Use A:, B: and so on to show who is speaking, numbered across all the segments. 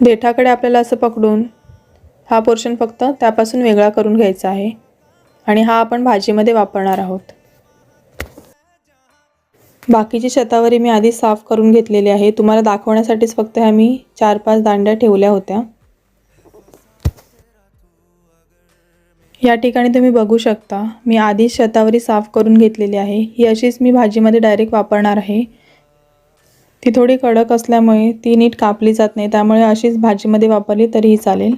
A: देठाकडे आपल्याला असं पकडून हा पोर्शन फक्त त्यापासून वेगळा करून घ्यायचा आहे आणि हा आपण भाजीमध्ये वापरणार आहोत। बाकीची शतावरी मी आधी साफ करून घेतलेली आहे। तुम्हाला दाखवण्यासाठीच फक्त ह्या मी 4-5 दांड्या ठेवल्या होत्या। या ठिकाणी तुम्ही बघू शकता मी आधी शतावरी साफ करून घेतलेली आहे। ही अशीच मी भाजीमध्ये डायरेक्ट वापरणार आहे। ती थोडी कडक असल्यामुळे ती नीट कापली जात नाही, त्यामुळे अशीच भाजीमध्ये वापरली तरीही चालेल।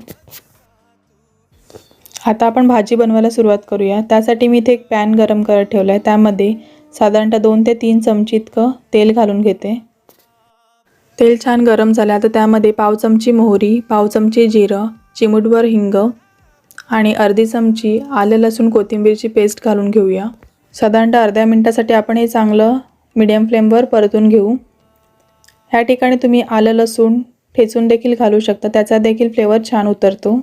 A: आता आपण भाजी बनवायला सुरुवात करूया। त्यासाठी मी इथे एक पॅन गरम करत ठेवला आहे। त्यामध्ये साधारणतः 2 ते 3 चमचे इतकं तेल घालून घेते। तेल छान गरम झाले। आता त्यामध्ये पाव चमची मोहरी, पाव चमचे जिरं, चिमूटभर हिंग आणि अर्धी चमची आलं लसूण कोथिंबीरची पेस्ट घालून घेऊया। साधारणतः अर्ध्या मिनिटासाठी आपण हे चांगलं मीडियम फ्लेमवर परतून घेऊ। ह्या ठिकाणी तुम्ही आलं लसूण ठेचून देखील घालू शकता, त्याचा देखील फ्लेवर छान उतरतो।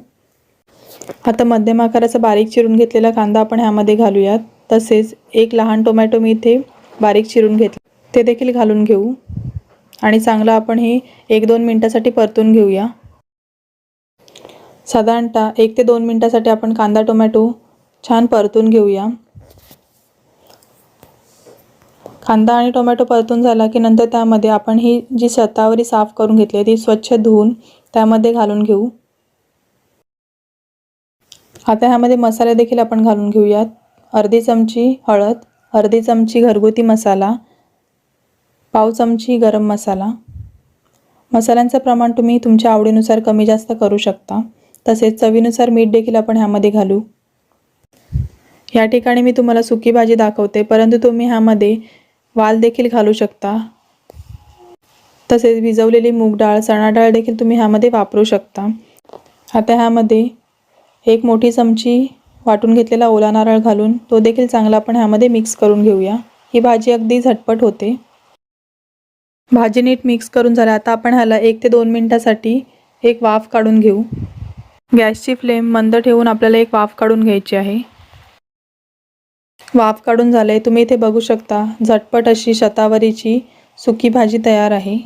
A: आता मध्यम आकाराचा बारीक चिरून घेतलेला कांदा आपण ह्यामध्ये घालूयात। तसेच एक लहान टोमॅटो मी इथे बारीक चिरून घेतले, ते देखील घालून घेऊ आणि चांगलं आपण हे 1-2 मिनिटासाठी परतून घेऊया। साधारणतः 1 ते 2 मिनिटासाठी आपण कांदा टोमॅटो छान परतून घेऊया। कांदा आणि टोमॅटो परतून झाला की नंतर त्यामध्ये आपण ही जी शतावरी साफ करून घेतली ती स्वच्छ धुवून त्यामध्ये घालून घेऊ। आता ह्यामध्ये मसाले देखील आपण घालून घेऊयात। अर्धी चमची हळद, अर्धी चमची घरगुती मसाला, पाव चमची गरम मसाला। मसाल्यांचं प्रमाण तुम्ही तुमच्या आवडीनुसार कमी जास्त करू शकता। तसेच चवीनुसार मीठ देखील आपण ह्यामध्ये घालू। या ठिकाणी मी तुम्हाला सुकी भाजी दाखवते, परंतु तुम्ही ह्यामध्ये वाल देखील घालू शकता। तसेच भिजवलेली मूग डाळ, चणा डाळ देखील तुम्ही ह्यामध्ये वापरू शकता। आता ह्यामध्ये 1 मोठी चमची वाटून घेतलेला ओला नारळ घालून तो देखील चांगला आपण ह्यामध्ये मिक्स करून घेऊया। ही भाजी अगदी झटपट होते। भाजी नीट मिक्स करून झाली। आता आपण ह्याला 1 ते 2 मिनिटासाठी एक वाफ काढून घेऊ। गॅसची फ्लेम मंद ठेवून आपल्याला एक वाफ काढून घ्यायची आहे। वाफ काढून झाले, तुम्ही इथे बघू शकता झटपट अशी शतावरीची सुकी भाजी तयार आहे।